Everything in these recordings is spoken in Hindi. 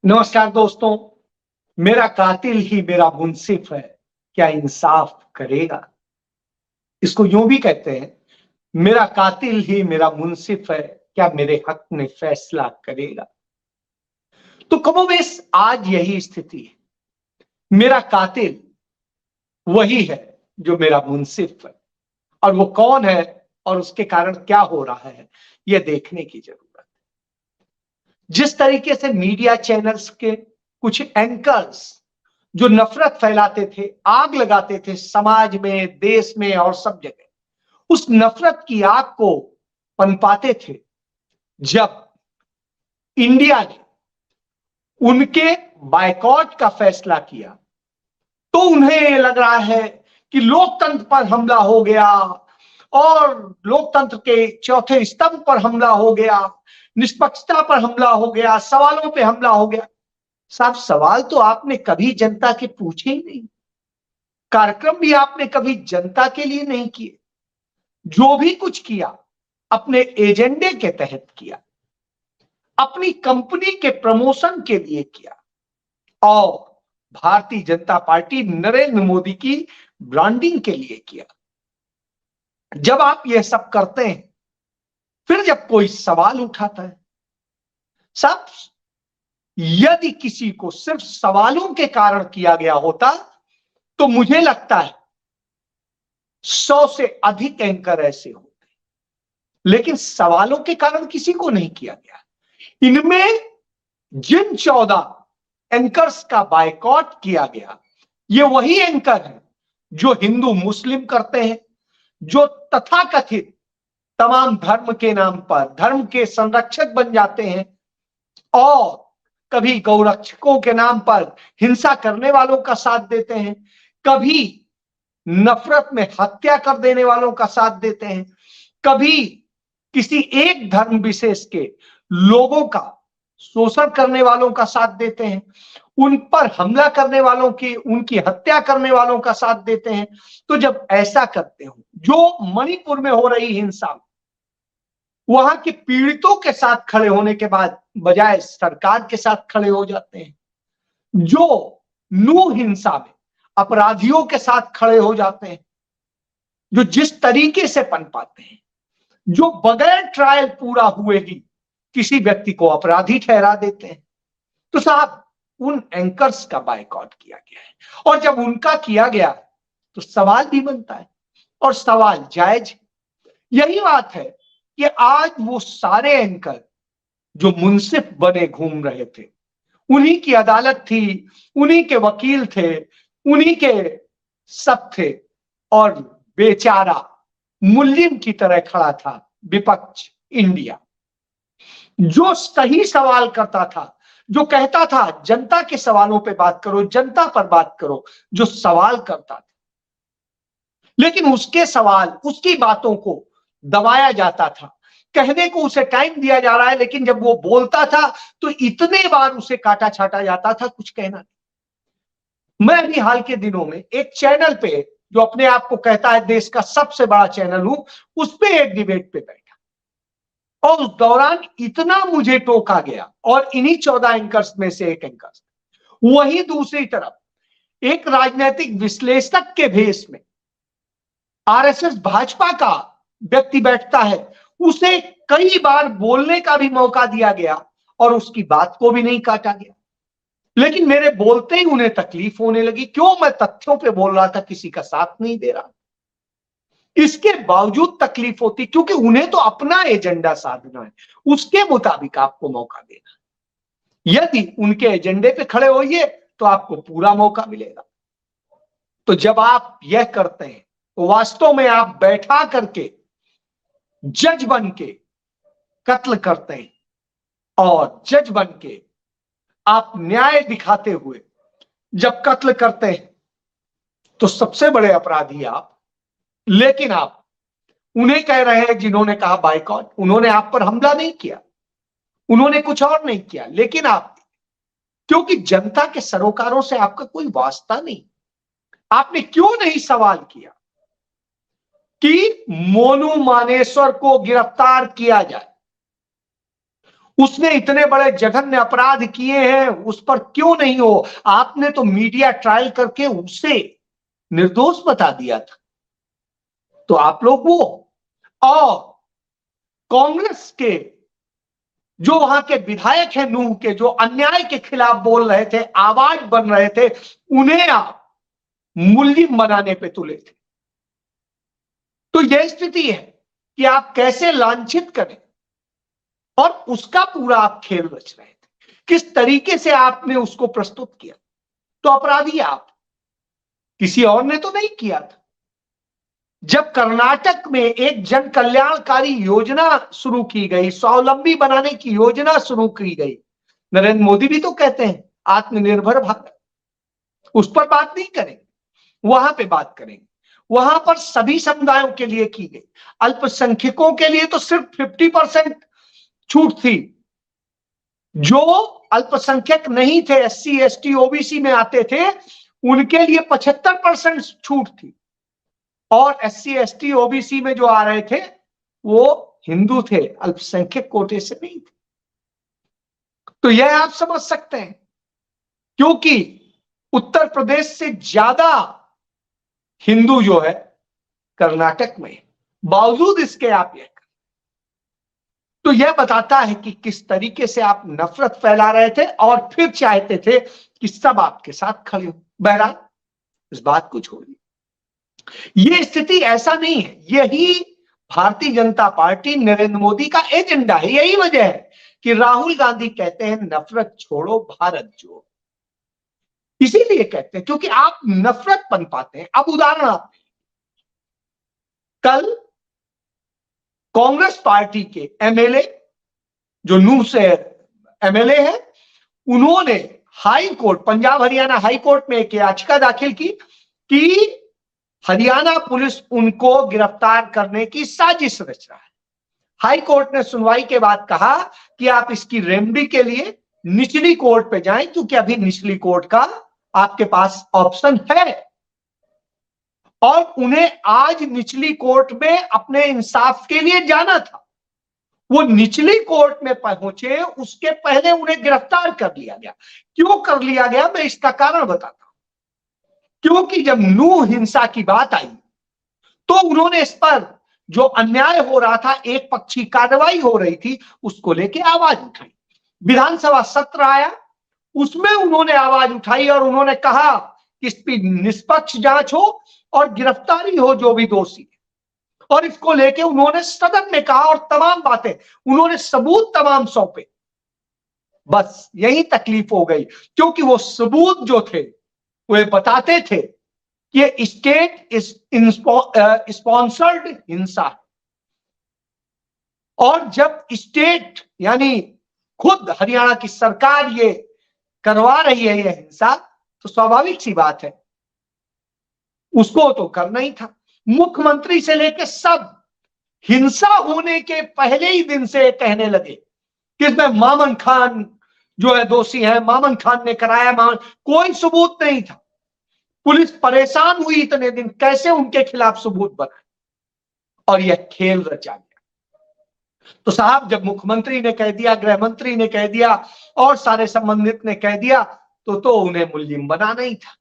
नमस्कार दोस्तों। मेरा कातिल ही मेरा मुंसिफ है, क्या इंसाफ करेगा। इसको यूं भी कहते हैं, मेरा कातिल ही मेरा मुंसिफ है, क्या मेरे हक में फैसला करेगा। तो कमोबेश आज यही स्थिति है। मेरा कातिल वही है जो मेरा मुंसिफ है, और वो कौन है और उसके कारण क्या हो रहा है, यह देखने की जरूरत है। जिस तरीके से मीडिया चैनल्स के कुछ एंकर्स जो नफरत फैलाते थे, आग लगाते थे समाज में, देश में और सब जगह, उस नफरत की आग को पनपाते थे। जब इंडिया ने उनके बायकॉट का फैसला किया तो उन्हें लग रहा है कि लोकतंत्र पर हमला हो गया और लोकतंत्र के चौथे स्तंभ पर हमला हो गया, निष्पक्षता पर हमला हो गया, सवालों पे हमला हो गया। साहब, सवाल तो आपने कभी जनता के पूछे ही नहीं, कार्यक्रम भी आपने कभी जनता के लिए नहीं किए। जो भी कुछ किया अपने एजेंडे के तहत किया, अपनी कंपनी के प्रमोशन के लिए किया और भारतीय जनता पार्टी नरेंद्र मोदी की ब्रांडिंग के लिए किया। जब आप यह सब करते हैं, फिर जब कोई सवाल उठाता है, सब यदि किसी को सिर्फ सवालों के कारण किया गया होता तो मुझे लगता है 100 से अधिक एंकर ऐसे होते, लेकिन सवालों के कारण किसी को नहीं किया गया। इनमें जिन 14 एंकर्स का बायकॉट किया गया, ये वही एंकर हैं जो हिंदू मुस्लिम करते हैं, जो तथाकथित तमाम धर्म के नाम पर धर्म के संरक्षक बन जाते हैं और कभी गौरक्षकों के नाम पर हिंसा करने वालों का साथ देते हैं, कभी नफरत में हत्या कर देने वालों का साथ देते हैं, कभी किसी एक धर्म विशेष के लोगों का शोषण करने वालों का साथ देते हैं, उन पर हमला करने वालों की, उनकी हत्या करने वालों का साथ देते हैं। तो जब ऐसा करते हो, जो मणिपुर में हो रही हिंसा, वहां के पीड़ितों के साथ खड़े होने के बाद बजाय सरकार के साथ खड़े हो जाते हैं, जो नू हिंसा में अपराधियों के साथ खड़े हो जाते हैं, जो जिस तरीके से पनपाते हैं, जो बगैर ट्रायल पूरा हुए ही किसी व्यक्ति को अपराधी ठहरा देते हैं, तो साहब उन एंकर्स का बायकॉट किया गया है। और जब उनका किया गया तो सवाल भी बनता है, और सवाल जायज। यही बात है कि आज वो सारे एंकर जो मुंसिफ बने घूम रहे थे, उन्हीं की अदालत थी, उन्हीं के वकील थे, उन्हीं के सब थे, और बेचारा मुल्जिम की तरह खड़ा था विपक्ष इंडिया, जो सही सवाल करता था, जो कहता था जनता के सवालों पे बात करो, जनता पर बात करो, जो सवाल करता था। लेकिन उसके सवाल, उसकी बातों को दबाया जाता था, कहने को उसे टाइम दिया जा रहा है, लेकिन जब वो बोलता था तो इतने बार उसे काटा छाटा जाता था, कुछ कहना नहीं। मैं अभी हाल के दिनों में एक चैनल पे, जो अपने आप को कहता है देश का सबसे बड़ा चैनल हूं, उस पे एक डिबेट पे बैठा और उस दौरान इतना मुझे टोका गया, और इन्हीं 14 एंकर्स में से एक एंकर, वही दूसरी तरफ एक राजनीतिक विश्लेषक के भेष में आरएसएस भाजपा का व्यक्ति बैठता है, उसे कई बार बोलने का भी मौका दिया गया और उसकी बात को भी नहीं काटा गया। लेकिन मेरे बोलते ही उन्हें तकलीफ होने लगी। क्यों? मैं तथ्यों पे बोल रहा था, किसी का साथ नहीं दे रहा। इसके बावजूद तकलीफ होती, क्योंकि उन्हें तो अपना एजेंडा साधना है, उसके मुताबिक आपको मौका देना। यदि उनके एजेंडे पे खड़े होइए तो आपको पूरा मौका मिलेगा। तो जब आप यह करते हैं तो वास्तव में आप बैठा करके जज बन के कत्ल करते हैं, और जज बन के आप न्याय दिखाते हुए जब कत्ल करते हैं तो सबसे बड़े अपराधी आप। लेकिन आप उन्हें कह रहे हैं जिन्होंने कहा बायकॉट, उन्होंने आप पर हमला नहीं किया, उन्होंने कुछ और नहीं किया, लेकिन आप, क्योंकि जनता के सरोकारों से आपका कोई वास्ता नहीं, आपने क्यों नहीं सवाल किया कि मोनू मानेश्वर को गिरफ्तार किया जाए, उसने इतने बड़े जघन्य अपराध किए हैं, उस पर क्यों नहीं हो? आपने तो मीडिया ट्रायल करके उसे निर्दोष बता दिया था। तो आप लोग वो और कांग्रेस के जो वहां के विधायक हैं नूह के, जो अन्याय के खिलाफ बोल रहे थे, आवाज बन रहे थे, उन्हें आप मुल्जिम बनाने पे तुले थे। तो यह स्थिति है कि आप कैसे लांछित करें, और उसका पूरा आप खेल रच रहे थे। किस तरीके से आपने उसको प्रस्तुत किया। तो अपराधी आप, किसी और ने तो नहीं किया था। जब कर्नाटक में एक जन कल्याणकारी योजना शुरू की गई, स्वावलंबी बनाने की योजना शुरू की गई, नरेंद्र मोदी भी तो कहते हैं आत्मनिर्भर भारत, उस पर बात नहीं करेंगे, वहां पे बात करेंगे। वहां पर सभी समुदायों के लिए की गई, अल्पसंख्यकों के लिए तो सिर्फ 50% छूट थी। जो अल्पसंख्यक नहीं थे, SC ST OBC में आते थे, उनके लिए 75% छूट थी। और SC ST OBC में जो आ रहे थे वो हिंदू थे, अल्पसंख्यक कोटे से नहीं थे। तो यह आप समझ सकते हैं, क्योंकि उत्तर प्रदेश से ज्यादा हिंदू जो है कर्नाटक में, बावजूद इसके आप यह, तो यह बताता है कि किस तरीके से आप नफरत फैला रहे थे और फिर चाहते थे कि सब आपके साथ खड़े हो। बहरहाल इस बात को छोड़िए, यह स्थिति ऐसा नहीं है। यही भारतीय जनता पार्टी, नरेंद्र मोदी का एजेंडा है। यही वजह है कि राहुल गांधी कहते हैं नफरत छोड़ो भारत जोड़ो। इसीलिए कहते हैं क्योंकि आप नफरत पनपाते हैं। अब उदाहरण आप, कल कांग्रेस पार्टी के MLA जो नूह से MLA है, उन्होंने high court, Punjab Haryana high court में एक याचिका दाखिल की कि हरियाणा पुलिस उनको गिरफ्तार करने की साजिश रच रहा है। हाई कोर्ट ने सुनवाई के बाद कहा कि आप इसकी रेमेडी के लिए निचली कोर्ट पे जाएं, क्योंकि अभी निचली कोर्ट का आपके पास ऑप्शन है। और उन्हें आज निचली कोर्ट में अपने इंसाफ के लिए जाना था। वो निचली कोर्ट में पहुंचे, उसके पहले उन्हें गिरफ्तार कर लिया गया। क्यों कर लिया गया, मैं इसका कारण बताता हूं। क्योंकि जब नूह हिंसा की बात आई तो उन्होंने इस पर जो अन्याय हो रहा था, एक पक्षी कार्रवाई हो रही थी, उसको लेके आवाज उठाई। विधानसभा सत्र आया, उसमें उन्होंने आवाज उठाई और उन्होंने कहा कि इस पर निष्पक्ष जांच हो और गिरफ्तारी हो जो भी दोषी। और इसको लेके उन्होंने सदन में कहा और तमाम बातें, उन्होंने सबूत तमाम सौंपे। बस यही तकलीफ हो गई, क्योंकि वो सबूत जो थे वे बताते थे कि ये स्टेट स्पॉन्सर्ड हिंसा है। और जब स्टेट यानी खुद हरियाणा की सरकार ये करवा रही है ये हिंसा, तो स्वाभाविक सी बात है उसको तो करना ही था। मुख्यमंत्री से लेकर सब हिंसा होने के पहले ही दिन से कहने लगे कि इसमें मामन खान जो है दोषी है, मामन खान ने कराया, कोई सबूत नहीं था। पुलिस परेशान हुई इतने दिन, कैसे उनके खिलाफ सबूत बनाए, और यह खेल रचा गया। तो साहब, जब मुख्यमंत्री ने कह दिया, गृह मंत्री ने कह दिया और सारे संबंधित ने कह दिया, तो उन्हें मुल्जिम बनाना ही था।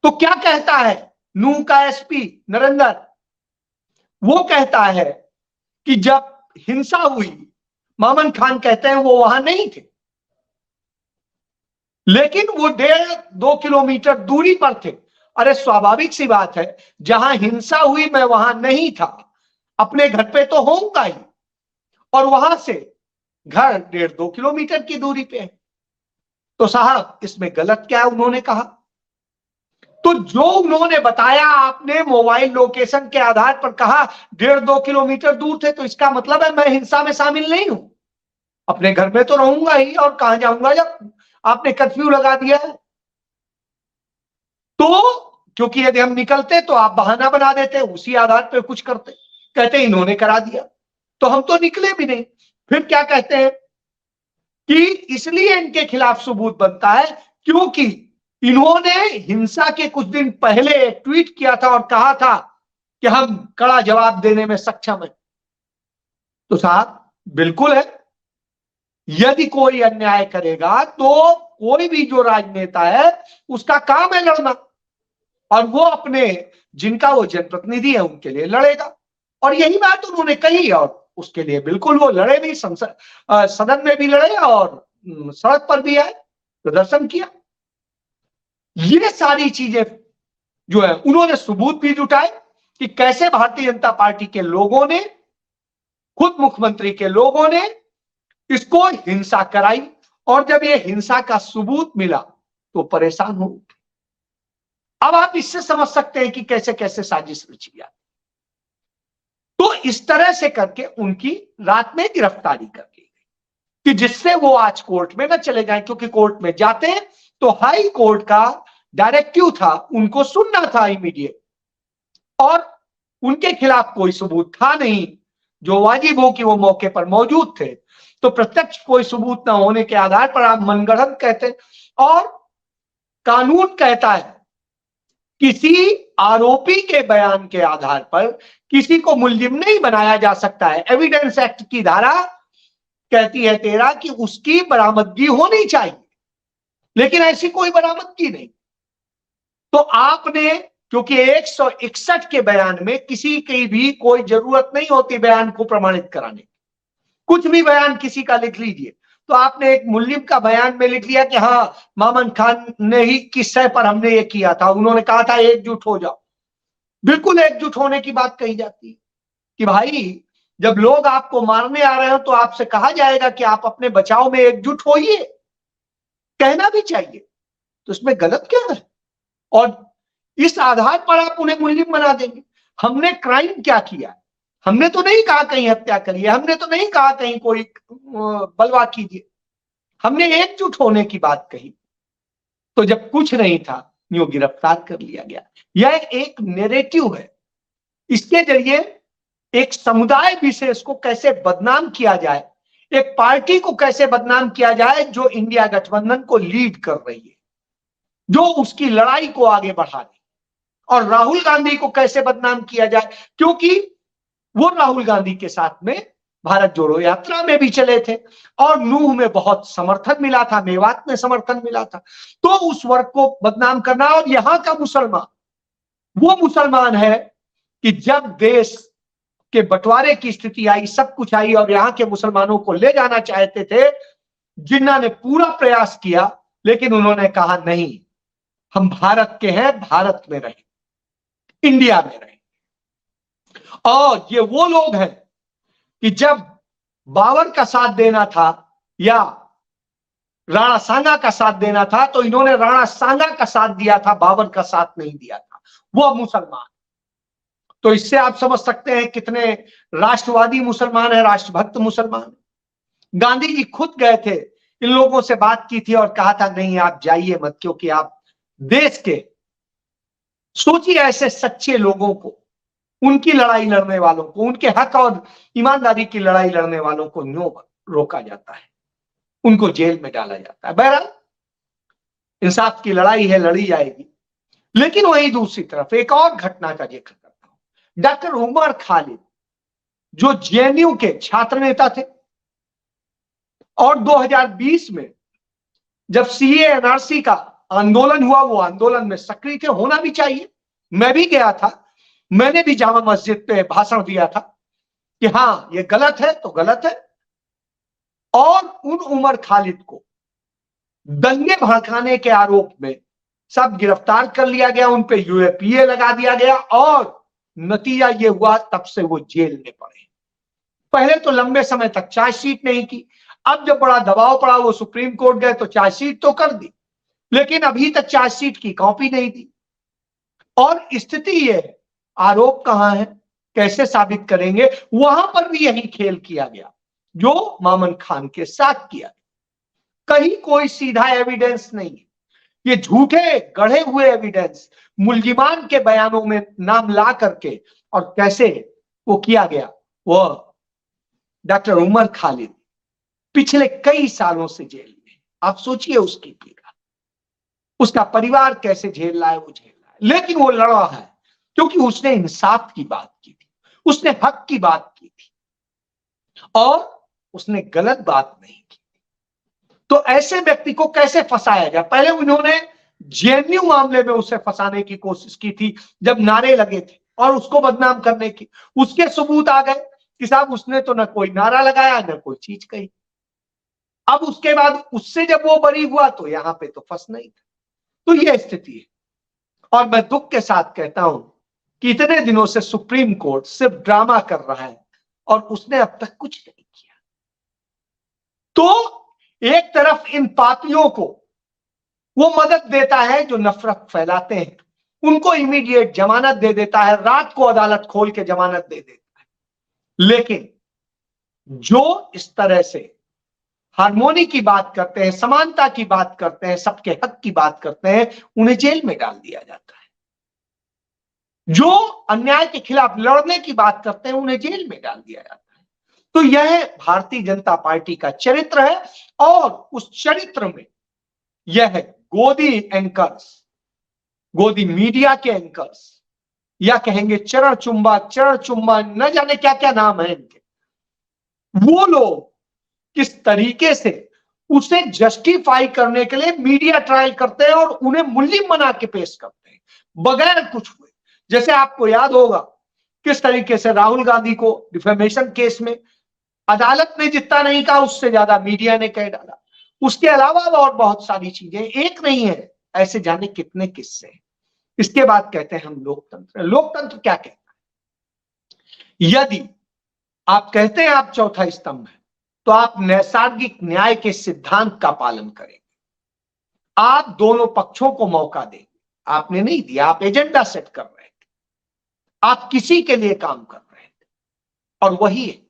तो क्या कहता है नूह का SP नरेंद्र? वो कहता है कि जब हिंसा हुई, मामन खान कहते हैं वो वहां नहीं थे, लेकिन वो 1.5-2 किलोमीटर दूरी पर थे। अरे स्वाभाविक सी बात है, जहां हिंसा हुई मैं वहां नहीं था, अपने घर पे तो होऊंगा ही, और वहां से घर 1.5-2 किलोमीटर की दूरी पे है। तो साहब, इसमें गलत क्या है उन्होंने कहा? तो जो उन्होंने बताया, आपने मोबाइल लोकेशन के आधार पर कहा 1.5-2 किलोमीटर दूर थे, तो इसका मतलब है मैं हिंसा में शामिल नहीं हूं, अपने घर में तो रहूंगा ही, और कहां जाऊंगा जब आपने कर्फ्यू लगा दिया है। तो क्योंकि यदि हम निकलते तो आप बहाना बना देते, उसी आधार पर कुछ करते, कहते इन्होंने करा दिया, तो हम तो निकले भी नहीं। फिर क्या कहते हैं कि इसलिए इनके खिलाफ सबूत बनता है क्योंकि इन्होंने हिंसा के कुछ दिन पहले ट्वीट किया था और कहा था कि हम कड़ा जवाब देने में सक्षम हैं। तो साहब, बिल्कुल है, यदि कोई अन्याय करेगा तो कोई भी जो राजनेता है उसका काम है लड़ना, और वो अपने जिनका वो जनप्रतिनिधि है उनके लिए लड़ेगा। और यही बात उन्होंने कही, और उसके लिए बिल्कुल वो लड़े भी, संसद सदन में भी लड़े और सड़क पर भी आए, प्रदर्शन किया। ये सारी चीजें जो है उन्होंने सबूत भी जुटाए कि कैसे भारतीय जनता पार्टी के लोगों ने, खुद मुख्यमंत्री के लोगों ने इसको हिंसा कराई, और जब ये हिंसा का सबूत मिला तो परेशान हो उठे। अब आप इससे समझ सकते हैं कि कैसे कैसे साजिश रची जाती। तो इस तरह से करके उनकी रात में गिरफ्तारी कर ली गई कि जिससे वो आज कोर्ट में न चले जाए, क्योंकि कोर्ट में जाते तो हाई कोर्ट का डायरेक्टिव था, उनको सुनना था इमीडिएट, और उनके खिलाफ कोई सबूत था नहीं जो वाजिब हो कि वो मौके पर मौजूद थे। तो प्रत्यक्ष कोई सबूत ना होने के आधार पर आप मनगढ़ंत कहते, और कानून कहता है किसी आरोपी के बयान के आधार पर किसी को मुलजिम नहीं बनाया जा सकता है। एविडेंस एक्ट की धारा कहती है 13 कि उसकी बरामदगी होनी चाहिए, लेकिन ऐसी कोई बरामदगी नहीं। तो आपने, क्योंकि 161 के बयान में किसी की भी कोई जरूरत नहीं होती बयान को प्रमाणित कराने की, कुछ भी बयान किसी का लिख लीजिए, तो आपने एक मुल्लिम का बयान में लिख लिया कि हाँ मामन खान ने ही किस्से पर हमने ये किया था, उन्होंने कहा था एकजुट हो जाओ। बिल्कुल एकजुट होने की बात कही जाती है कि भाई जब लोग आपको मारने आ रहे हो तो आपसे कहा जाएगा कि आप अपने बचाव में एकजुट होइए, कहना भी चाहिए, तो इसमें गलत क्या है? और इस आधार पर आप उन्हें मुल्जिम बना देंगे। हमने क्राइम क्या किया? हमने तो नहीं कहा कहीं हत्या करिए, हमने तो नहीं कहा कहीं कोई बलवा कीजिए, हमने एकजुट होने की बात कही। तो जब कुछ नहीं था यूं गिरफ्तार कर लिया गया। यह एक नैरेटिव है, इसके जरिए एक समुदाय विशेष को कैसे बदनाम किया जाए, एक पार्टी को कैसे बदनाम किया जाए जो इंडिया गठबंधन को लीड कर रही है, जो उसकी लड़ाई को आगे बढ़ा रही, और राहुल गांधी को कैसे बदनाम किया जाए, क्योंकि वो राहुल गांधी के साथ में भारत जोड़ो यात्रा में भी चले थे और नूह में बहुत समर्थन मिला था, मेवात में समर्थन मिला था। तो उस वर्ग को बदनाम करना, और यहां का मुसलमान वो मुसलमान है कि जब देश के बंटवारे की स्थिति आई, सब कुछ आई, और यहां के मुसलमानों को ले जाना चाहते थे, जिन्ना ने पूरा प्रयास किया, लेकिन उन्होंने कहा नहीं, हम भारत के हैं, भारत में रहें, इंडिया में रहें। और ये वो लोग हैं कि जब बाबर का साथ देना था या राणा सांगा का साथ देना था तो इन्होंने राणा सांगा का साथ दिया था, बाबर का साथ नहीं दिया था, वो मुसलमान। तो इससे आप समझ सकते हैं कितने राष्ट्रवादी मुसलमान है, राष्ट्रभक्त मुसलमान। गांधी जी खुद गए थे, इन लोगों से बात की थी और कहा था नहीं आप जाइए मत, क्योंकि आप देश के, सोचिए ऐसे सच्चे लोगों को, उनकी लड़ाई लड़ने वालों को, उनके हक और ईमानदारी की लड़ाई लड़ने वालों को नो रोका जाता है, उनको जेल में डाला जाता है। बहरहाल इंसाफ की लड़ाई है, लड़ी जाएगी। लेकिन वहीं दूसरी तरफ एक और घटना का जिक्र करता हूं। डॉक्टर उमर खालिद जो जेएनयू के छात्र नेता थे, और 2020 में जब सीए एनआरसी का आंदोलन हुआ, वो आंदोलन में सक्रिय थे, होना भी चाहिए। मैं भी गया था, मैंने भी जामा मस्जिद पे भाषण दिया था कि हाँ ये गलत है तो गलत है। और उन उमर खालिद को दंगे भड़काने के आरोप में सब गिरफ्तार कर लिया गया, उन पे यूएपीए लगा दिया गया, और नतीजा ये हुआ तब से वो जेल में पड़े। पहले तो लंबे समय तक चार्जशीट नहीं की, अब जब बड़ा दबाव पड़ा वो सुप्रीम कोर्ट गए तो चार्जशीट तो कर दी, लेकिन अभी तक चार्जशीट की कॉपी नहीं दी। और स्थिति ये है, आरोप कहां है, कैसे साबित करेंगे? वहां पर भी यही खेल किया गया जो मामन खान के साथ किया गया। कहीं कोई सीधा एविडेंस नहीं है, ये झूठे गढ़े हुए एविडेंस मुल्जिमान के बयानों में नाम ला करके, और कैसे वो किया गया। वो डॉक्टर उमर खालिद पिछले कई सालों से जेल में, आप सोचिए उसकी पीड़ा, उसका परिवार कैसे झेल रहा है, वो झेल रहा है, लेकिन वो लड़ा है क्योंकि उसने इंसाफ की बात की थी, उसने हक की बात की थी, और उसने गलत बात नहीं की। तो ऐसे व्यक्ति को कैसे फंसाया जाए? पहले उन्होंने जेएनयू मामले में उसे फंसाने की कोशिश की थी जब नारे लगे थे और उसको बदनाम करने की, उसके सबूत आ गए कि साहब उसने तो न कोई नारा लगाया न कोई चीज कही। अब उसके बाद उससे जब वो बरी हुआ तो यहां पे तो फंसना ही था। तो ये स्थिति है और मैं दुख के साथ कहता हूं कि इतने दिनों से सुप्रीम कोर्ट सिर्फ ड्रामा कर रहा है और उसने अब तक कुछ नहीं किया। तो एक तरफ इन पापियों को वो मदद देता है जो नफरत फैलाते हैं, उनको इमीडिएट जमानत दे देता है, रात को अदालत खोल के जमानत दे देता है। लेकिन जो इस तरह से हार्मोनी की बात करते हैं, समानता की बात करते हैं, सबके हक की बात करते हैं, उन्हें जेल में डाल दिया जाता है। जो अन्याय के खिलाफ लड़ने की बात करते हैं उन्हें जेल में डाल दिया जाता है। तो यह भारतीय जनता पार्टी का चरित्र है और उस चरित्र में यह गोदी एंकर्स, गोदी मीडिया के एंकर्स या कहेंगे चरण चुंबा न जाने क्या क्या नाम है इनके, वो लोग किस तरीके से उसे जस्टिफाई करने के लिए मीडिया ट्रायल करते हैं और उन्हें मुल्जिम बना के पेश करते हैं बगैर कुछ हुए। जैसे आपको याद होगा किस तरीके से राहुल गांधी को डिफेमेशन केस में अदालत ने जितना नहीं कहा उससे ज्यादा मीडिया ने कह डाला। उसके अलावा और बहुत सारी चीजें, एक नहीं है, ऐसे जाने कितने किस्से हैं। इसके बाद कहते हैं हम लोकतंत्र। लोकतंत्र क्या कहता है? यदि आप कहते हैं आप चौथा स्तंभ है तो आप नैसर्गिक न्याय के सिद्धांत का पालन करेंगे, आप दोनों पक्षों को मौका देंगे। आपने नहीं दिया, आप एजेंडा सेट कर रहे थे, आप किसी के लिए काम कर रहे थे और वही है।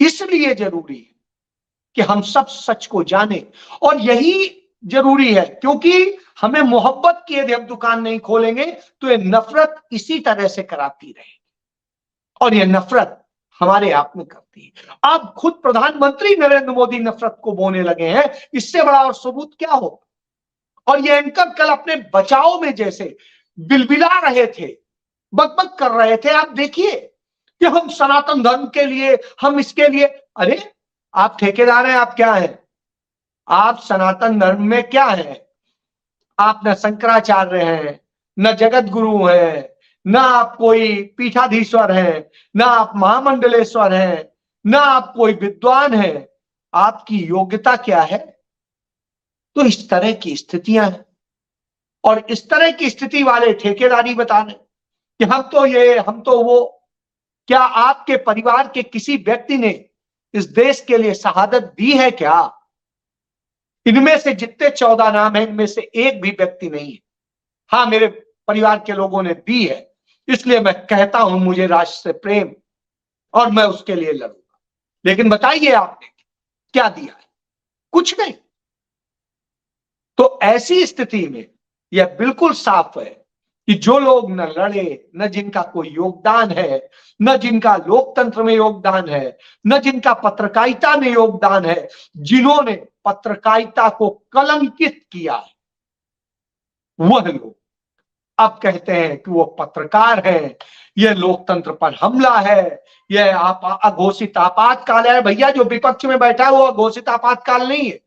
इसलिए जरूरी है कि हम सब सच को जाने और यही जरूरी है क्योंकि हमें मोहब्बत की यदि हम दुकान नहीं खोलेंगे तो ये नफरत इसी तरह से कराती रहेगी और ये नफरत हमारे आप में करती है। अब खुद प्रधानमंत्री नरेंद्र मोदी नफरत को बोने लगे हैं, इससे बड़ा और सबूत क्या हो? और ये एंकर कल अपने बचाव में जैसे बिलबिला रहे थे, बकबक कर रहे थे, आप देखिए कि हम सनातन धर्म के लिए, हम इसके लिए। अरे आप ठेकेदार हैं, आप क्या हैं? आप सनातन धर्म में क्या है? आप न शंकराचार्य हैं, न जगत गुरु हैं, न आप कोई पीठाधीश्वर हैं, न आप महामंडलेश्वर हैं, न आप कोई विद्वान हैं। आपकी योग्यता क्या है? तो इस तरह की स्थितियां हैं और इस तरह की स्थिति वाले ठेकेदारी बता रहे कि हम तो ये, हम तो वो। क्या आपके परिवार के किसी व्यक्ति ने इस देश के लिए शहादत दी है क्या? इनमें से जितने 14 नाम हैं इनमें से एक भी व्यक्ति नहीं है। हाँ, मेरे परिवार के लोगों ने दी है, इसलिए मैं कहता हूं मुझे राष्ट्र से प्रेम और मैं उसके लिए लड़ूंगा। लेकिन बताइए आपने क्या दिया है? कुछ नहीं। तो ऐसी स्थिति में यह बिल्कुल साफ है कि जो लोग न लड़े, न जिनका कोई योगदान है, न जिनका लोकतंत्र में योगदान है, न जिनका पत्रकारिता में योगदान है, जिन्होंने पत्रकारिता को कलंकित किया है, वह लोग अब कहते हैं कि वो पत्रकार हैं, यह लोकतंत्र पर हमला है, यह अघोषित आपातकाल है। भैया जो विपक्ष में बैठा है वो अघोषित आपातकाल नहीं है,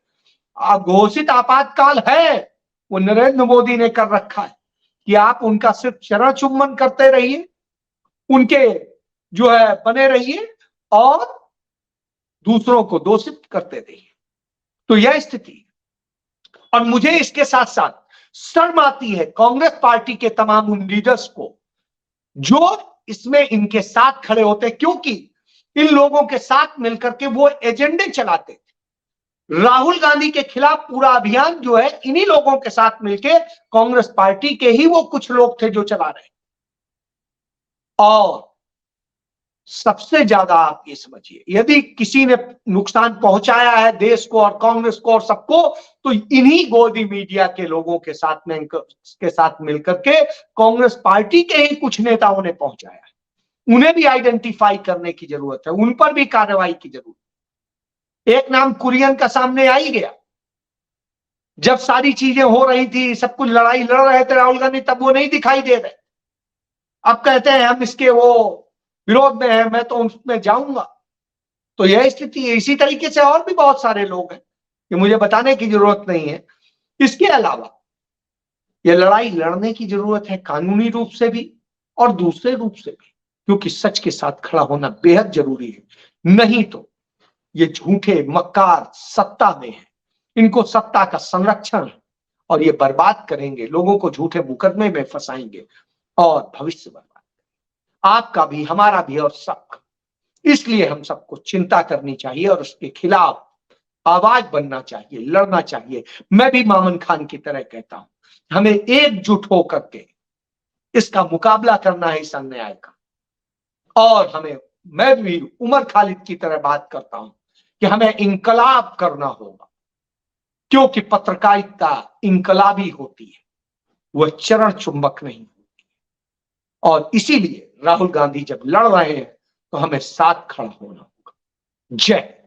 अघोषित आपातकाल है वो नरेंद्र मोदी ने कर रखा है कि आप उनका सिर्फ चरण चुम्बन करते रहिए, उनके जो है बने रहिए और दूसरों को दोषित करते रहिए। तो यह स्थिति और मुझे इसके साथ साथ शर्म आती है कांग्रेस पार्टी के तमाम उन लीडर्स को जो इसमें इनके साथ खड़े होते, क्योंकि इन लोगों के साथ मिलकर के वो एजेंडे चलाते थे। राहुल गांधी के खिलाफ पूरा अभियान जो है इन्हीं लोगों के साथ मिलके कांग्रेस पार्टी के ही वो कुछ लोग थे जो चला रहे। और सबसे ज्यादा आप ये समझिए, यदि किसी ने नुकसान पहुंचाया है देश को और कांग्रेस को और सबको, तो इन्हीं गोदी मीडिया के लोगों के साथ मिलकर के कांग्रेस पार्टी के ही कुछ नेताओं ने पहुंचाया है। उन्हें भी आइडेंटिफाई करने की जरूरत है, उन पर भी कार्रवाई की जरूरत है। एक नाम कुरियन का सामने आ ही गया, जब सारी चीजें हो रही थी, सब कुछ लड़ाई लड़ रहे थे राहुल गांधी, तब वो नहीं दिखाई दे रहे। अब कहते हैं हम इसके वो विरोध में है, मैं तो उसमें जाऊंगा। तो यह स्थिति है। इसी तरीके से और भी बहुत सारे लोग हैं ये मुझे बताने की जरूरत नहीं है। इसके अलावा ये लड़ाई लड़ने की जरूरत है, कानूनी रूप से भी और दूसरे रूप से भी, क्योंकि सच के साथ खड़ा होना बेहद जरूरी है। नहीं तो ये झूठे मक्कार सत्ता में है, इनको सत्ता का संरक्षण है और ये बर्बाद करेंगे, लोगों को झूठे मुकदमे में फंसाएंगे और भविष्य बर्बाद, आपका भी हमारा भी और सबका। इसलिए हम सबको चिंता करनी चाहिए और उसके खिलाफ आवाज बनना चाहिए, लड़ना चाहिए। मैं भी मामन खान की तरह कहता हूं, हमें एकजुट होकर के इसका मुकाबला करना है इस अन्याय का। और मैं भी उमर खालिद की तरह बात करता हूं कि हमें इंकलाब करना होगा, क्योंकि पत्रकारिता इंकलाबी होती है, वह चरण चुंबक नहीं होती। और इसीलिए राहुल गांधी जब लड़ रहे हैं तो हमें साथ खड़ा होना होगा। जय